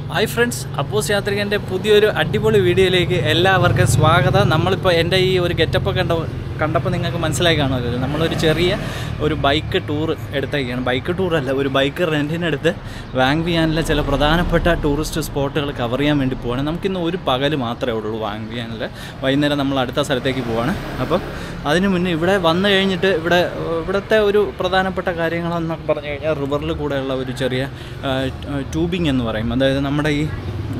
Hi friends, അപ്പോസ് യാത്രികൻ്റെ പുതിയൊരു അടിപൊളി വീഡിയോയിലേക്ക് എല്ലാവർക്കും സ്വാഗതം. നമ്മളിപ്പോൾ എൻ്റെ ഈ ഒരു ഗെറ്റപ്പ് കണ്ടപ്പോൾ നിങ്ങൾക്ക് മനസ്സിലായി കാണുമല്ലോ, നമ്മളൊരു ചെറിയ ഒരു ബൈക്ക് ടൂർ എടുത്തേക്കാണ്. ബൈക്ക് ടൂറല്ല, ഒരു ബൈക്ക് റെൻറ്റിനെടുത്ത് വാങ് വിയാനിലെ ചില പ്രധാനപ്പെട്ട ടൂറിസ്റ്റ് സ്പോട്ടുകൾ കവർ ചെയ്യാൻ വേണ്ടി പോവാണ്. നമുക്കിന്ന് ഒരു പകൽ മാത്രമേ ഉള്ളൂ വാങ് വിയാനിൽ. വൈകുന്നേരം നമ്മൾ അടുത്ത സ്ഥലത്തേക്ക് പോവാണ്. അപ്പം അതിന് മുന്നേ ഇവിടെ വന്നു കഴിഞ്ഞിട്ട് ഇവിടുത്തെ ഒരു പ്രധാനപ്പെട്ട കാര്യങ്ങളെന്നൊക്കെ പറഞ്ഞു കഴിഞ്ഞാൽ റിവറിൽ കൂടെയുള്ള ഒരു ചെറിയ ട്യൂബിങ് എന്ന് പറയും. അതായത് നമ്മുടെ ഈ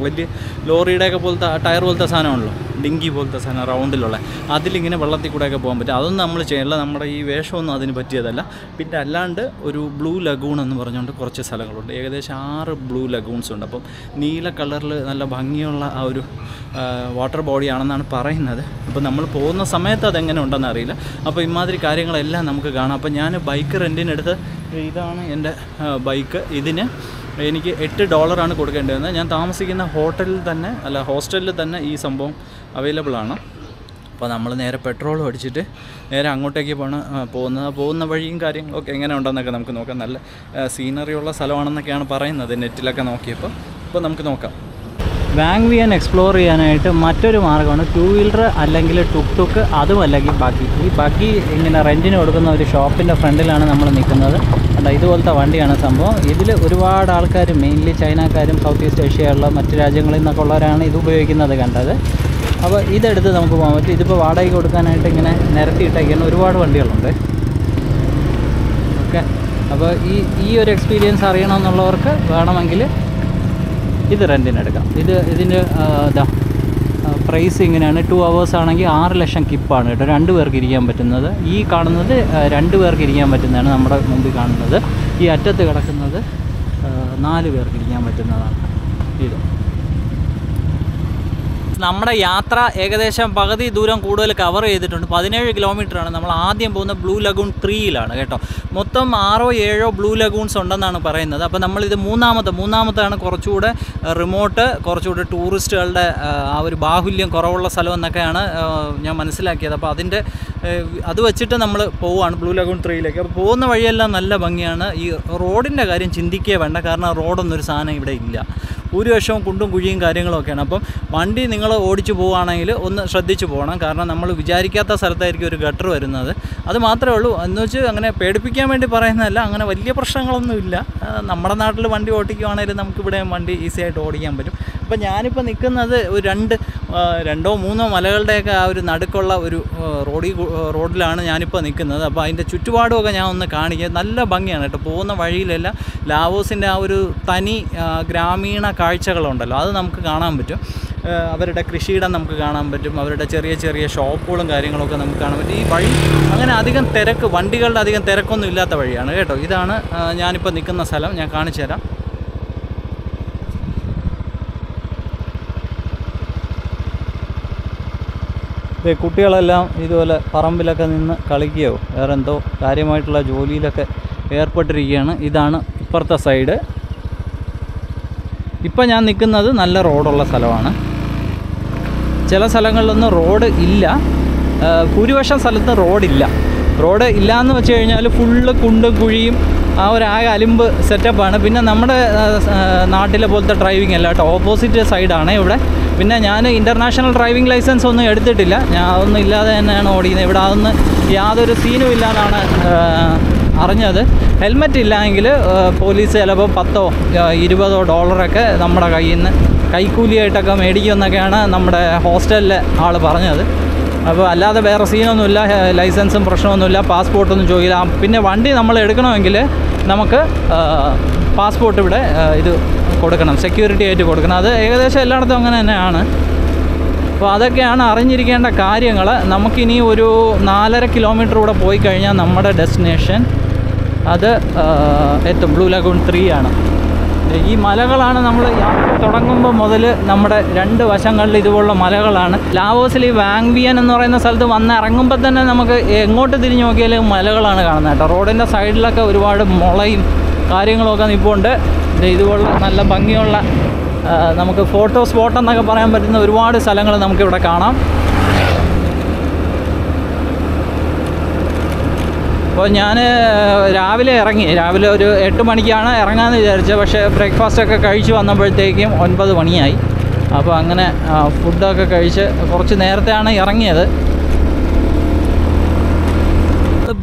വലിയ ലോറിയുടെയൊക്കെ പോലത്തെ ടയർ പോലത്തെ സാധനമാണല്ലോ, ഡിങ്കി പോലത്തെ സാധനം റൗണ്ടിലുള്ള, അതിലിങ്ങനെ വെള്ളത്തിൽ കൂടെയൊക്കെ പോകാൻ പറ്റും. അതൊന്നും നമ്മൾ ചെയ്യില്ല, നമ്മുടെ ഈ വേഷമൊന്നും അതിന് പറ്റിയതല്ല. പിന്നെ അല്ലാണ്ട് ഒരു ബ്ലൂ ലഗൂൺ എന്ന് പറഞ്ഞുകൊണ്ട് കുറച്ച് സ്ഥലങ്ങളുണ്ട്. ഏകദേശം 6 ബ്ലൂ ലഗൂൺസ് ഉണ്ട്. അപ്പം നീല കളറിൽ നല്ല ഭംഗിയുള്ള ആ ഒരു വാട്ടർ ബോഡിയാണെന്നാണ് പറയുന്നത്. അപ്പോൾ നമ്മൾ പോകുന്ന സമയത്ത് അതെങ്ങനെ ഉണ്ടെന്ന് അറിയില്ല. അപ്പോൾ ഇമാതിരി കാര്യങ്ങളെല്ലാം നമുക്ക് കാണാം. അപ്പോൾ ഞാൻ ബൈക്ക് റെൻറ്റിനെടുത്ത്, ഇതാണ് എൻ്റെ ബൈക്ക്. ഇതിന് എനിക്ക് $8 കൊടുക്കേണ്ടത്. ഞാൻ താമസിക്കുന്ന ഹോസ്റ്റലിൽ തന്നെ ഈ സംഭവം അവൈലബിൾ ആണ്. അപ്പോൾ നമ്മൾ നേരെ പെട്രോൾ അടിച്ചിട്ട് നേരെ അങ്ങോട്ടേക്ക് പോകുന്ന വഴിയും കാര്യങ്ങളൊക്കെ എങ്ങനെ ഉണ്ടെന്നൊക്കെ നമുക്ക് നോക്കാം. നല്ല സീനറിയുള്ള സ്ഥലമാണെന്നൊക്കെയാണ് പറയുന്നത് നെറ്റിലൊക്കെ നോക്കിയപ്പോൾ. അപ്പോൾ നമുക്ക് നോക്കാം. വാങ് വിയാൻ എക്സ്പ്ലോർ ചെയ്യാനായിട്ട് മറ്റൊരു മാർഗ്ഗമാണ് 2 വീലർ അല്ലെങ്കിൽ ടുക്ക്, അതും അല്ലെങ്കിൽ ബഗ്ഗി. ഈ ബഗ്ഗി ഇങ്ങനെ റെൻറ്റിന് കൊടുക്കുന്ന ഒരു ഷോപ്പിൻ്റെ ഫ്രണ്ടിലാണ് നമ്മൾ നിൽക്കുന്നത്. ഇതുപോലത്തെ വണ്ടിയാണ് സംഭവം. ഇതിൽ ഒരുപാട് ആൾക്കാർ, മെയിൻലി ചൈനക്കാരും സൗത്ത് ഈസ്റ്റ് ഏഷ്യയുള്ള മറ്റ് രാജ്യങ്ങളിൽ നിന്നൊക്കെ ഉള്ളവരാണ് ഇത് ഉപയോഗിക്കുന്നത് കണ്ടത്. അപ്പോൾ ഇതെടുത്ത് നമുക്ക് പോകാൻ പറ്റും. ഇതിപ്പോൾ വാടകയ്ക്ക് കൊടുക്കാനായിട്ട് ഇങ്ങനെ നിരത്തിയിട്ടേക്കുന്ന ഒരുപാട് വണ്ടികളുണ്ട്. ഓക്കെ, അപ്പോൾ ഈ ഒരു എക്സ്പീരിയൻസ് അറിയണമെന്നുള്ളവർക്ക് വേണമെങ്കിൽ ഇത് റെൻറ്റിനെടുക്കാം. ഇതിൻ്റെ പ്രൈസ് ഇങ്ങനെയാണ്. 2 hours ആണെങ്കിൽ 6 ലക്ഷം കിപ്പാണ് കേട്ടോ. 2 പേർക്ക് ഇരിക്കാൻ പറ്റുന്നത്. ഈ കാണുന്നത് 2 പേർക്ക് ഇരിക്കാൻ പറ്റുന്നതാണ്. നമ്മുടെ മുമ്പിൽ കാണുന്നത്, ഈ അറ്റത്ത് കിടക്കുന്നത് 4 പേർക്ക് ഇരിക്കാൻ പറ്റുന്നതാണ്. ഇത് നമ്മുടെ യാത്ര ഏകദേശം പകുതി ദൂരം കൂടുതൽ കവർ ചെയ്തിട്ടുണ്ട്. 17 കിലോമീറ്ററാണ്. നമ്മൾ ആദ്യം പോകുന്ന ബ്ലൂ ലഗൂൺ 3യിലാണ് കേട്ടോ. മൊത്തം 6-7 ബ്ലൂ ലഗൂൺസ് ഉണ്ടെന്നാണ് പറയുന്നത്. അപ്പോൾ നമ്മളിത് മൂന്നാമത്താണ് കുറച്ചുകൂടെ റിമോട്ട്, കുറച്ചുകൂടെ ടൂറിസ്റ്റുകളുടെ ആ ഒരു ബാഹുല്യം കുറവുള്ള സ്ഥലം എന്നൊക്കെയാണ് ഞാൻ മനസ്സിലാക്കിയത്. അപ്പോൾ അത് വെച്ചിട്ട് നമ്മൾ പോവുകയാണ് ബ്ലൂ ലഗൂൺ 3യിലേക്ക്. അപ്പോൾ പോകുന്ന വഴിയെല്ലാം നല്ല ഭംഗിയാണ്. ഈ റോഡിൻ്റെ കാര്യം ചിന്തിക്കുകയേ വേണ്ട, കാരണം റോഡൊന്നും ഒരു സാധനം ഇവിടെ ഇല്ല. ഒരു വശവും കുണ്ടും കുഴിയും കാര്യങ്ങളൊക്കെയാണ്. അപ്പം വണ്ടി നിങ്ങൾ ഓടിച്ചു പോവുകയാണെങ്കിൽ ഒന്ന് ശ്രദ്ധിച്ച് പോകണം, കാരണം നമ്മൾ വിചാരിക്കാത്ത സ്ഥലത്തായിരിക്കും ഒരു ഗട്ടർ വരുന്നത്. അത് മാത്രമേ ഉള്ളൂ. എന്ന് വെച്ച് അങ്ങനെ പേടിപ്പിക്കാൻ വേണ്ടി പറയുന്നതല്ല, അങ്ങനെ വലിയ പ്രശ്നങ്ങളൊന്നുമില്ല. നമ്മുടെ നാട്ടിൽ വണ്ടി ഓടിക്കുകയാണെങ്കിൽ നമുക്കിവിടെ വണ്ടി ഈസി ആയിട്ട് ഓടിക്കാൻ പറ്റും. അപ്പോൾ ഞാനിപ്പോൾ നിൽക്കുന്നത് ഒരു 2-3 മലകളുടെയൊക്കെ ആ ഒരു നടുക്കുള്ള ഒരു റോഡിലാണ് ഞാനിപ്പോൾ നിൽക്കുന്നത്. അപ്പോൾ അതിൻ്റെ ചുറ്റുപാടുമൊക്കെ ഞാൻ ഒന്ന് കാണിക്കുക. നല്ല ഭംഗിയാണ് കേട്ടോ. പോകുന്ന വഴിയിലെല്ലാം ലാവോസിൻ്റെ ആ ഒരു തനി ഗ്രാമീണ കാഴ്ചകളുണ്ടല്ലോ, അത് നമുക്ക് കാണാൻ പറ്റും. അവരുടെ കൃഷിയിടം നമുക്ക് കാണാൻ പറ്റും. അവരുടെ ചെറിയ ചെറിയ ഷോപ്പുകളും കാര്യങ്ങളൊക്കെ നമുക്ക് കാണാൻ പറ്റും. ഈ വഴി അങ്ങനെ അധികം വണ്ടികളുടെ അധികം തിരക്കൊന്നും ഇല്ലാത്ത വഴിയാണ് കേട്ടോ. ഇതാണ് ഞാനിപ്പോൾ നിൽക്കുന്ന സ്ഥലം. ഞാൻ കാണിച്ചു തരാം. കുട്ടികളെല്ലാം ഇതുപോലെ പറമ്പിലൊക്കെ നിന്ന് കളിക്കുകയോ വേറെ എന്തോ കാര്യമായിട്ടുള്ള ജോലിയിലൊക്കെ ഏർപ്പെട്ടിരിക്കുകയാണ്. ഇതാണ് ഇപ്പുറത്തെ സൈഡ്. ഇപ്പം ഞാൻ നിൽക്കുന്നത് നല്ല റോഡുള്ള സ്ഥലമാണ്. ചില സ്ഥലങ്ങളിലൊന്നും റോഡ് ഇല്ല, ഭൂരിപക്ഷം സ്ഥലത്ത് റോഡ് ഇല്ല എന്ന് വെച്ച് കഴിഞ്ഞാൽ ഫുള്ള് കുണ്ടും കുഴിയും ആ ഒരു ആകെ അലിമ്പ് സെറ്റപ്പാണ്. പിന്നെ നമ്മുടെ നാട്ടിലെ പോലത്തെ ഡ്രൈവിംഗ് അല്ല കേട്ടോ, ഓപ്പോസിറ്റ് സൈഡാണ് ഇവിടെ. പിന്നെ ഞാൻ ഇൻ്റർനാഷണൽ ഡ്രൈവിംഗ് ലൈസൻസ് ഒന്നും എടുത്തിട്ടില്ല, ഞാൻ അതൊന്നും ഇല്ലാതെ തന്നെയാണ് ഓടിക്കുന്നത്. ഇവിടെ അതൊന്നും യാതൊരു സീനും ഇല്ലാന്നാണ് അറിഞ്ഞത്. ഹെൽമെറ്റ് ഇല്ലെങ്കിൽ പോലീസ് ചിലപ്പോൾ $10-20 നമ്മുടെ കയ്യിൽ നിന്ന് കൈക്കൂലിയായിട്ടൊക്കെ മേടിക്കുമെന്നൊക്കെയാണ് നമ്മുടെ ഹോസ്റ്റലിലെ ആൾ പറഞ്ഞത്. അപ്പോൾ അല്ലാതെ വേറെ സീനൊന്നുമില്ല, ലൈസൻസും പ്രശ്നമൊന്നുമില്ല, പാസ്പോർട്ടൊന്നും ചോദിക്കില്ല. പിന്നെ വണ്ടി നമ്മൾ എടുക്കണമെങ്കിൽ നമുക്ക് പാസ്പോർട്ട് ഇവിടെ ഇത് കൊടുക്കണം, സെക്യൂരിറ്റി ആയിട്ട് കൊടുക്കണം. അത് ഏകദേശം എല്ലായിടത്തും അങ്ങനെ തന്നെയാണ്. അപ്പോൾ അതൊക്കെയാണ് അറിഞ്ഞിരിക്കേണ്ട കാര്യങ്ങൾ. നമുക്കിനി ഒരു 4.5 കിലോമീറ്റർ കൂടെ പോയി കഴിഞ്ഞാൽ നമ്മുടെ ഡെസ്റ്റിനേഷൻ അത് എത്തും. ബ്ലൂ ലഗൂൺ 3 ആണ്. ഈ മലകളാണ് നമ്മൾ യാത്ര തുടങ്ങുമ്പോൾ മുതൽ നമ്മുടെ 2 വശങ്ങളിൽ ഇതുപോലുള്ള മലകളാണ്. ലാവോസിൽ ഈ വാങ് വിയാൻ എന്ന് പറയുന്ന സ്ഥലത്ത് വന്നിറങ്ങുമ്പോൾ തന്നെ നമുക്ക് എങ്ങോട്ട് തിരിഞ്ഞ് നോക്കിയാലും മലകളാണ് കാണുന്നത് കേട്ടോ. റോഡിൻ്റെ സൈഡിലൊക്കെ ഒരുപാട് മുളയും കാര്യങ്ങളൊക്കെ നിൽപ്പുണ്ട്. ഇതുപോലുള്ള നല്ല ഭംഗിയുള്ള നമുക്ക് ഫോട്ടോ സ്പോട്ട് എന്നൊക്കെ പറയാൻ പറ്റുന്ന ഒരുപാട് സ്ഥലങ്ങൾ നമുക്കിവിടെ കാണാം. അപ്പോൾ ഞാൻ രാവിലെ ഇറങ്ങി, രാവിലെ ഒരു 8 മണിക്കാണ് ഇറങ്ങാമെന്ന് വിചാരിച്ചത്. പക്ഷേ ബ്രേക്ക്ഫാസ്റ്റൊക്കെ കഴിച്ച് വന്നപ്പോഴത്തേക്കും 9 മണിയായി. അപ്പോൾ അങ്ങനെ ഫുഡൊക്കെ കഴിച്ച് കുറച്ച് നേരത്തെയാണ് ഇറങ്ങിയത്.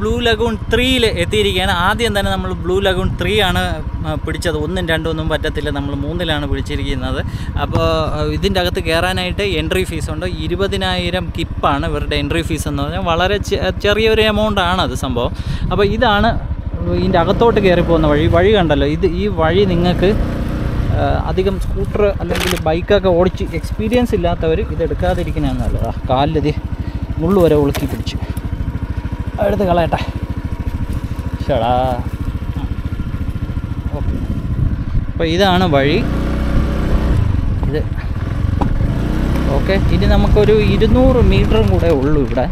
ബ്ലൂ ലഗൂൺ 3 എത്തിയിരിക്കുകയാണ്. ആദ്യം തന്നെ നമ്മൾ ബ്ലൂ ലഗൂൺ 3 ആണ് പിടിച്ചത്. 1ഉം 2ഉം പറ്റത്തില്ല, നമ്മൾ 3ലാണ് പിടിച്ചിരിക്കുന്നത്. അപ്പോൾ ഇതിൻ്റെ അകത്ത് കയറാനായിട്ട് എൻട്രി ഫീസുണ്ട്. 20,000 കിപ്പാണ് ഇവരുടെ എൻട്രി ഫീസ് എന്ന് പറഞ്ഞാൽ. വളരെ ചെറിയൊരു എമൗണ്ടാണ് അത് സംഭവം. അപ്പോൾ ഇതാണ് ഇതിൻ്റെ അകത്തോട്ട് കയറി പോകുന്ന വഴി കണ്ടല്ലോ. ഈ വഴി നിങ്ങൾക്ക് അധികം സ്കൂട്ടർ അല്ലെങ്കിൽ ബൈക്കൊക്കെ ഓടിച്ച് എക്സ്പീരിയൻസ് ഇല്ലാത്തവർ ഇതെടുക്കാതിരിക്കുന്നതാണ് നല്ലതാണ്. കാലിലത് മുള്ളു വരെ ഉളുക്കി പിടിച്ച് എടുത്ത് കളയട്ടെ. ഷടാ. ഓക്കെ, അപ്പോൾ ഇതാണ് വഴി ഇത്. ഓക്കെ, ഇനി നമുക്കൊരു 200 മീറ്ററും കൂടെ ഉള്ളൂ ഇവിടെ.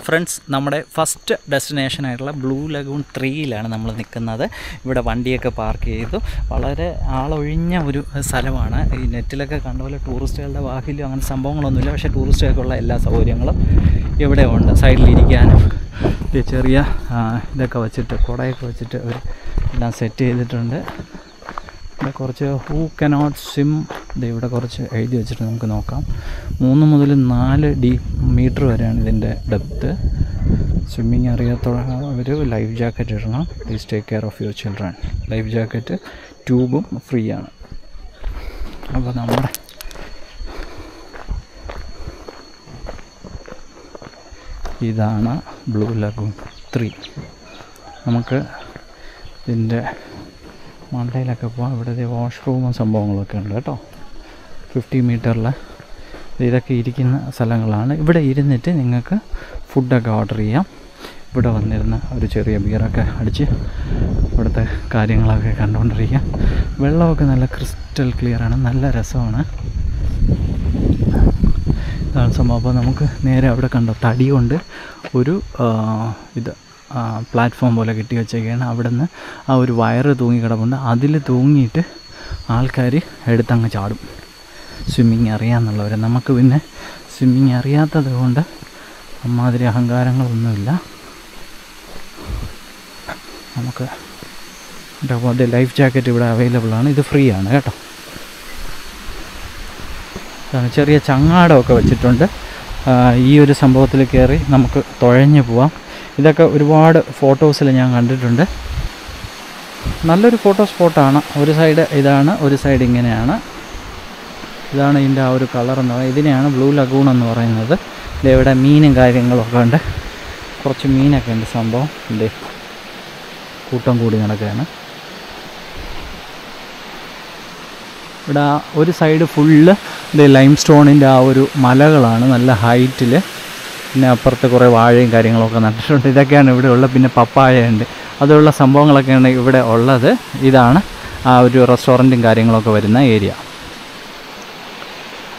ഫ്രണ്ട്സ്, നമ്മുടെ ഫസ്റ്റ് ഡെസ്റ്റിനേഷനായിട്ടുള്ള ബ്ലൂ ലഗൂൺ 3ലാണ് നമ്മൾ നിൽക്കുന്നത്. ഇവിടെ വണ്ടിയൊക്കെ പാർക്ക് ചെയ്തു. വളരെ ആളൊഴിഞ്ഞ ഒരു സ്ഥലമാണ്. ഈ നെറ്റിലൊക്കെ കണ്ട പോലെ ടൂറിസ്റ്റുകളുടെ വാഹിലും അങ്ങനെ സംഭവങ്ങളൊന്നുമില്ല. പക്ഷേ ടൂറിസ്റ്റുകൾക്കുള്ള എല്ലാ സൗകര്യങ്ങളും ഇവിടെ ഉണ്ട്. സൈഡിലിരിക്കാനും ചെറിയ ഇതൊക്കെ വെച്ചിട്ട്, കുടയൊക്കെ വെച്ചിട്ട് അവർ എല്ലാം സെറ്റ് ചെയ്തിട്ടുണ്ട്. ഇവിടെ കുറച്ച് ഹൂ കനോട്ട് സ്വിം ഇവിടെ കുറച്ച് എഴുതി വെച്ചിട്ട് നമുക്ക് നോക്കാം. 3 മുതൽ 4 മീറ്റർ വരെയാണ് ഇതിൻ്റെ ഡെപ്ത്ത്. സ്വിമ്മിങ് അറിയാത്തവർ ലൈഫ് ജാക്കറ്റ് ഇടണം. Please take care of your children. Life jacket ട്യൂബും ഫ്രീ ആണ്. അപ്പോൾ നമ്മുടെ ഇതാണ് ബ്ലൂ ലഗൂൺ 3. നമുക്ക് ഇതിൻ്റെ മണ്ടയിലൊക്കെ പോകാം. ഇവിടെ വാഷ്റൂമും സംഭവങ്ങളൊക്കെ ഉണ്ട് കേട്ടോ. 50 മീറ്ററിൽ ഇതൊക്കെ ഇരിക്കുന്ന സ്ഥലങ്ങളാണ്. ഇവിടെ ഇരുന്നിട്ട് നിങ്ങൾക്ക് ഫുഡൊക്കെ ഓർഡർ ചെയ്യാം. ഇവിടെ വന്നിരുന്ന ഒരു ചെറിയ ബിയറൊക്കെ അടിച്ച് ഇവിടുത്തെ കാര്യങ്ങളൊക്കെ കണ്ടുകൊണ്ടിരിക്കാം. വെള്ളമൊക്കെ നല്ല ക്രിസ്റ്റൽ ക്ലിയറാണ്, നല്ല രസമാണ്. ഇതാണ് സംഭവം. അപ്പോൾ നമുക്ക് നേരെ അവിടെ കണ്ടോ തടി കൊണ്ട് ഒരു ഇത് പ്ലാറ്റ്ഫോം പോലെ കെട്ടി വെച്ചേക്കാണ്. അവിടെ നിന്ന് ആ ഒരു വയറ് തൂങ്ങി കിടപ്പുണ്ട്. അതിൽ തൂങ്ങിയിട്ട് ആൾക്കാർ എടുത്തങ്ങ് ചാടും. സ്വിമ്മിങ് അറിയാമെന്നുള്ളവർ. നമുക്ക് പിന്നെ സ്വിമ്മിങ് അറിയാത്തത് കൊണ്ട് അമ്മാതിരി അഹങ്കാരങ്ങളൊന്നുമില്ല. നമുക്ക് ഇതേപോലെ ലൈഫ് ജാക്കറ്റ് ഇവിടെ അവൈലബിൾ ആണ്. ഇത് ഫ്രീ ആണ് കേട്ടോ. ചെറിയ ചങ്ങാടമൊക്കെ വെച്ചിട്ടുണ്ട്. ഈ ഒരു സംഭവത്തിൽ കയറി നമുക്ക് തുഴഞ്ഞു പോവാം. ഇതൊക്കെ ഒരുപാട് ഫോട്ടോസിൽ ഞാൻ കണ്ടിട്ടുണ്ട്. നല്ലൊരു ഫോട്ടോ സ്പോട്ടാണ്. ഒരു സൈഡ് ഇതാണ്, ഒരു സൈഡ് ഇങ്ങനെയാണ്. ഇതാണ് ഇതിൻ്റെ ആ ഒരു കളർ എന്ന് പറയുന്നത്. ഇതിനെയാണ് ബ്ലൂ ലഗൂൺ എന്ന് പറയുന്നത്. ഇവിടെ മീനും കാര്യങ്ങളൊക്കെ ഉണ്ട്. കുറച്ച് മീനൊക്കെ ഉണ്ട്. സംഭവം ഉണ്ട്, കൂട്ടം കൂടി നടക്കുകയാണ്. ഇവിടെ ഒരു സൈഡ് ഫുള്ള് ലൈം സ്റ്റോണിൻ്റെ ആ ഒരു മലകളാണ്, നല്ല ഹൈറ്റിൽ. പിന്നെ അപ്പുറത്ത് കുറേ വാഴയും കാര്യങ്ങളൊക്കെ നട്ടിട്ടുണ്ട്. ഇതൊക്കെയാണ് ഇവിടെ ഉള്ളത്. പിന്നെ പപ്പായയുണ്ട്, അതുള്ള സംഭവങ്ങളൊക്കെയാണ് ഇവിടെ ഉള്ളത്. ഇതാണ് ആ ഒരു റെസ്റ്റോറൻറ്റും കാര്യങ്ങളൊക്കെ വരുന്ന ഏരിയ.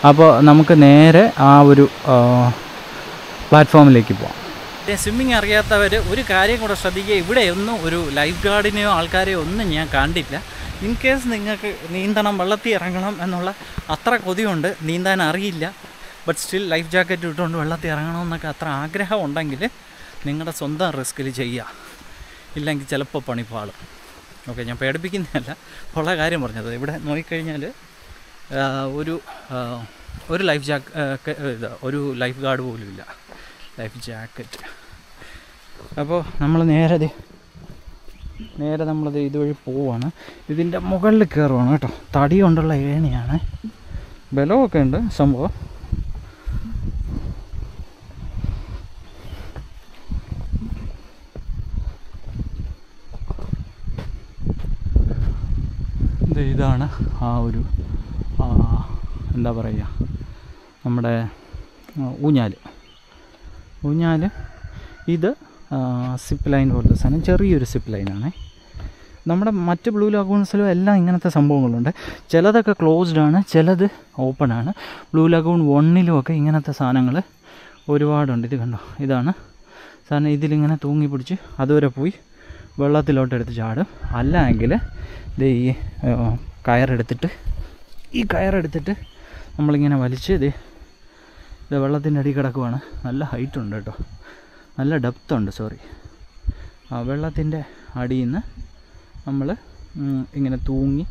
അപ്പോൾ നമുക്ക് നേരെ ആ ഒരു പ്ലാറ്റ്ഫോമിലേക്ക് പോകാം. സ്വിമ്മിങ് അറിയാത്തവർ ഒരു കാര്യം കൂടെ ശ്രദ്ധിക്കുക. ഇവിടെ ഒന്നും ഒരു ലൈഫ് ഗാർഡിനെയോ ആൾക്കാരെയോ ഒന്നും ഞാൻ കണ്ടില്ല. ഇൻ കേസ് നിങ്ങൾക്ക് നീന്തണം, വെള്ളത്തിൽ ഇറങ്ങണം എന്നുള്ള അത്ര കൊതിയുണ്ട്, നീന്താൻ അറിയില്ല, ബട്ട് സ്റ്റിൽ ലൈഫ് ജാക്കറ്റ് ഇട്ടുകൊണ്ട് വെള്ളത്തിൽ ഇറങ്ങണമെന്നൊക്കെ അത്ര ആഗ്രഹം ഉണ്ടെങ്കിൽ നിങ്ങളുടെ സ്വന്തം റിസ്കിൽ ചെയ്യുക. ഇല്ലെങ്കിൽ ചിലപ്പോൾ പണിപ്പാളും. ഓക്കെ, ഞാൻ പേടിപ്പിക്കുന്നതല്ല, ഉള്ള കാര്യം പറഞ്ഞത്. ഇവിടെ നോക്കിക്കഴിഞ്ഞാൽ ഒരു ലൈഫ് ഗാർഡ് പോലും ഇല്ല, ലൈഫ് ജാക്കറ്റ്. അപ്പോൾ നമ്മൾ നേരെ നമ്മളത് ഇതുവഴി പോവുകയാണ്. ഇതിൻ്റെ മുകളിൽ കയറുവാണ് കേട്ടോ. തടി കൊണ്ടുള്ള ഏണിയാണ്, ബലമൊക്കെ ഉണ്ട് സംഭവം. ഇതാണ് ആ ഒരു എന്താ പറയുക, നമ്മുടെ ഊഞ്ഞാൽ. ഇത് സിപ്പ് ലൈൻ പോലത്തെ സാധനം, ചെറിയൊരു സിപ്പ് ലൈനാണ്. നമ്മുടെ മറ്റ് ബ്ലൂ ലഗൂൺസിലും എല്ലാം ഇങ്ങനത്തെ സംഭവങ്ങളുണ്ട്. ചിലതൊക്കെ ക്ലോസ്ഡ് ആണ്, ചിലത് ഓപ്പൺ ആണ്. ബ്ലൂ ലഗൂൺ 1-ലുമൊക്കെ ഇങ്ങനത്തെ സാധനങ്ങൾ ഒരുപാടുണ്ട്. ഇത് കണ്ടോ, ഇതാണ് സാധനം. ഇതിലിങ്ങനെ തൂങ്ങി പിടിച്ച് അതുവരെ പോയി വെള്ളത്തിലോട്ട് എടുത്ത് ചാടും. അല്ല എങ്കിൽ ഇത് ഈ കയറെടുത്തിട്ട് നമ്മളിങ്ങനെ വലിച്ച് ഇത് വെള്ളത്തിൻ്റെ അടി കിടക്കുവാണ്. നല്ല ഹൈറ്റ് ഉണ്ട് കേട്ടോ, നല്ല ഡെപ്ത് ഉണ്ട്. ആ വെള്ളത്തിൻ്റെ അടിയിൽ നിന്ന് നമ്മൾ ഇങ്ങനെ തൂങ്ങി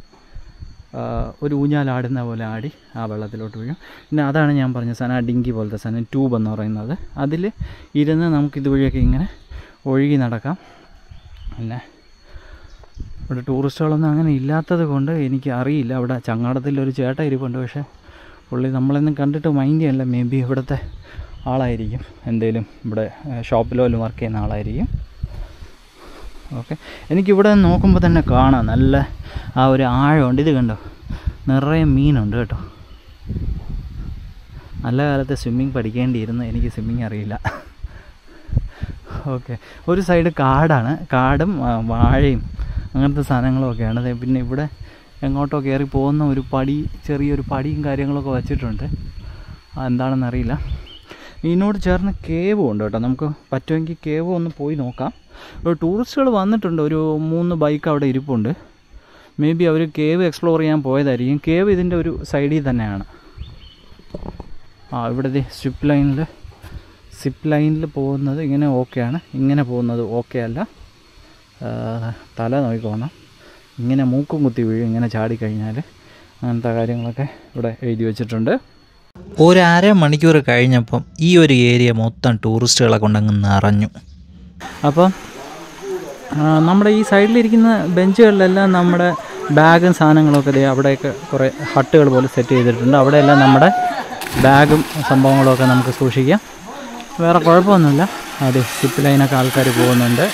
ഒരു ഊഞ്ഞാലാടുന്ന പോലെ ആടി ആ വെള്ളത്തിലോട്ട് വീഴും. പിന്നെ അതാണ് ഞാൻ പറഞ്ഞ സാധനം, ആ ഡിങ്കി പോലത്തെ സാധനം, ട്യൂബ് എന്ന് പറയുന്നത്. അതിൽ ഇരുന്ന് നമുക്കിതുവഴിയൊക്കെ ഇങ്ങനെ ഒഴുകി നടക്കാം. പിന്നെ ഇവിടെ ടൂറിസ്റ്റുകളൊന്നും അങ്ങനെ ഇല്ലാത്തത് കൊണ്ട് എനിക്ക് അറിയില്ല. അവിടെ ചങ്ങാടത്തിലൊരു ചേട്ടൻ ഇരിപ്പുണ്ട്, പക്ഷേ പുള്ളി നമ്മളൊന്നും കണ്ടിട്ട് മൈൻഡ് ചെയ്യല്ല. മേ ബി ഇവിടുത്തെ ആളായിരിക്കും, എന്തെങ്കിലും ഇവിടെ ഷോപ്പിലോ വല്ലതും വർക്ക് ചെയ്യുന്ന ആളായിരിക്കും. ഓക്കെ, എനിക്കിവിടെ നോക്കുമ്പോൾ തന്നെ കാണാം നല്ല ആ ഒരു ആഴമുണ്ട്. ഇത് കണ്ടോ, നിറയെ മീനുണ്ട് കേട്ടോ. നല്ല കാലത്ത് സ്വിമ്മിങ് പഠിക്കേണ്ടിയിരുന്നു, എനിക്ക് സ്വിമ്മിങ് അറിയില്ല. ഓക്കെ, ഒരു സൈഡ് കാടാണ്, കാടും വാഴയും അങ്ങനത്തെ സാധനങ്ങളൊക്കെയാണ്. പിന്നെ ഇവിടെ എങ്ങോട്ടോ കയറി പോകുന്ന ഒരു പടി, ചെറിയൊരു പടിയും കാര്യങ്ങളൊക്കെ വച്ചിട്ടുണ്ട്. എന്താണെന്നറിയില്ല. ഇതിനോട് ചേർന്ന് കേവും ഉണ്ട് കേട്ടോ. നമുക്ക് പറ്റുമെങ്കിൽ കേവ് ഒന്ന് പോയി നോക്കാം. ഒരു ടൂറിസ്റ്റുകൾ വന്നിട്ടുണ്ട്, ഒരു 3 ബൈക്ക് അവിടെ ഇരിപ്പുണ്ട്. മേ ബി അവർ കേവ് എക്സ്പ്ലോർ ചെയ്യാൻ പോയതായിരിക്കും. കേവ് ഇതിൻ്റെ ഒരു സൈഡിൽ തന്നെയാണ്. ഇവിടുത്തെ സിപ്പ് ലൈനിൽ പോകുന്നത് ഇങ്ങനെ ഓക്കെയാണ്, ഇങ്ങനെ പോകുന്നത് ഓക്കെ അല്ല. തല നോക്കിക്കോണം, ഇങ്ങനെ മൂക്കും കുത്തി വീഴും ഇങ്ങനെ ചാടിക്കഴിഞ്ഞാൽ. അങ്ങനത്തെ കാര്യങ്ങളൊക്കെ ഇവിടെ എഴുതി വെച്ചിട്ടുണ്ട്. ഒരു അരമണിക്കൂർ കഴിഞ്ഞപ്പം ഈ ഒരു ഏരിയ മൊത്തം ടൂറിസ്റ്റുകളെ കൊണ്ടങ്ങ് നിറഞ്ഞു. അപ്പം നമ്മുടെ ഈ സൈഡിലിരിക്കുന്ന ബെഞ്ചുകളിലെല്ലാം നമ്മുടെ ബാഗും സാധനങ്ങളൊക്കെ അവിടെയൊക്കെ കുറേ ഹട്ടുകൾ പോലെ സെറ്റ് ചെയ്തിട്ടുണ്ട്. അവിടെയെല്ലാം നമ്മുടെ ബാഗും സംഭവങ്ങളൊക്കെ നമുക്ക് സൂക്ഷിക്കാം. വേറെ കുഴപ്പമൊന്നുമില്ല. സിപ്പ് ലൈനൊക്കെ ആൾക്കാർ പോകുന്നുണ്ട്.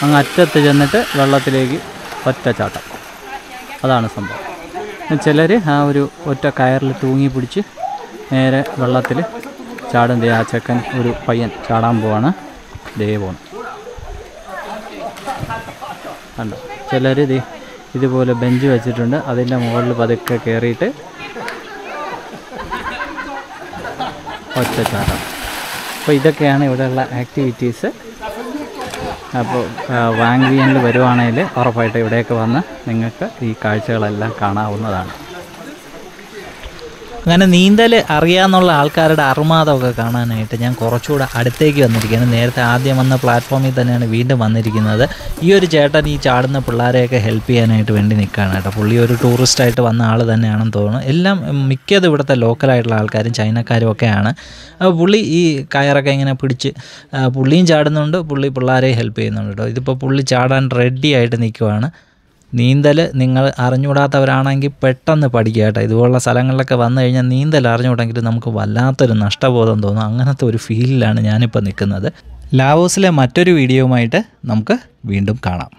അങ്ങ് അറ്റത്ത് ചെന്നിട്ട് വെള്ളത്തിലേക്ക് ഒറ്റച്ചാട്ടം, അതാണ് സംഭവം. ചിലർ ആ ഒരു ഒറ്റ കയറിൽ തൂങ്ങി പിടിച്ച് നേരെ വെള്ളത്തിൽ ചാടും. ആ ചെക്കൻ ഒരു പയ്യൻ ചാടാൻ പോവാണ്, പോണ് കണ്ടോ. ചിലർ ഇതുപോലെ ബെഞ്ച് വെച്ചിട്ടുണ്ട്, അതിൻ്റെ മുകളിൽ പതുക്കെ കയറിയിട്ട് ഒറ്റച്ചാട്ടം. അപ്പോൾ ഇതൊക്കെയാണ് ഇവിടെയുള്ള ആക്ടിവിറ്റീസ്. അപ്പോൾ വാങ്വിയനിൽ വരുവാണെങ്കിൽ ഉറപ്പായിട്ട് ഇവിടെയൊക്കെ വന്ന് നിങ്ങൾക്ക് ഈ കാഴ്ചകളെല്ലാം കാണാവുന്നതാണ്. അങ്ങനെ നീന്തൽ അറിയാമെന്നുള്ള ആൾക്കാരുടെ അർമാദമൊക്കെ കാണാനായിട്ട് ഞാൻ കുറച്ചുകൂടെ അടുത്തേക്ക് വന്നിരിക്കുകയാണ്. നേരത്തെ ആദ്യം വന്ന പ്ലാറ്റ്ഫോമിൽ തന്നെയാണ് വീണ്ടും വന്നിരിക്കുന്നത്. ഈ ഒരു ചേട്ടൻ ഈ ചാടുന്ന പിള്ളേരെയൊക്കെ ഹെൽപ്പ് ചെയ്യാനായിട്ട് വേണ്ടി നിൽക്കുകയാണ് കേട്ടോ. പുള്ളി ഒരു ടൂറിസ്റ്റായിട്ട് വന്ന ആൾ തന്നെയാണെന്ന് തോന്നുന്നു. എല്ലാം മിക്കതും ഇവിടുത്തെ ലോക്കലായിട്ടുള്ള ആൾക്കാരും ചൈനക്കാരും ഒക്കെയാണ്. പുള്ളി ഈ കയറൊക്കെ ഇങ്ങനെ പിടിച്ച് പുള്ളിയും ചാടുന്നുണ്ട്, പുള്ളി പിള്ളേരെ ഹെൽപ്പ് ചെയ്യുന്നുണ്ട് കേട്ടോ. ഇതിപ്പോൾ പുള്ളി ചാടാൻ റെഡി ആയിട്ട് നിൽക്കുവാണ്. നീന്തൽ നിങ്ങൾ അറിഞ്ഞുകൂടാത്തവരാണെങ്കിൽ പെട്ടെന്ന് പഠിക്കുക കേട്ടോ. ഇതുപോലുള്ള സ്ഥലങ്ങളിലൊക്കെ വന്നു കഴിഞ്ഞാൽ നീന്തൽ അറിഞ്ഞുകൂടെങ്കിൽ നമുക്ക് വല്ലാത്തൊരു നഷ്ടബോധം തോന്നും. അങ്ങനത്തെ ഒരു ഫീലിലാണ് ഞാനിപ്പോൾ നിൽക്കുന്നത്. ലാവോസിലെ മറ്റൊരു വീഡിയോയുമായിട്ട് നമുക്ക് വീണ്ടും കാണാം.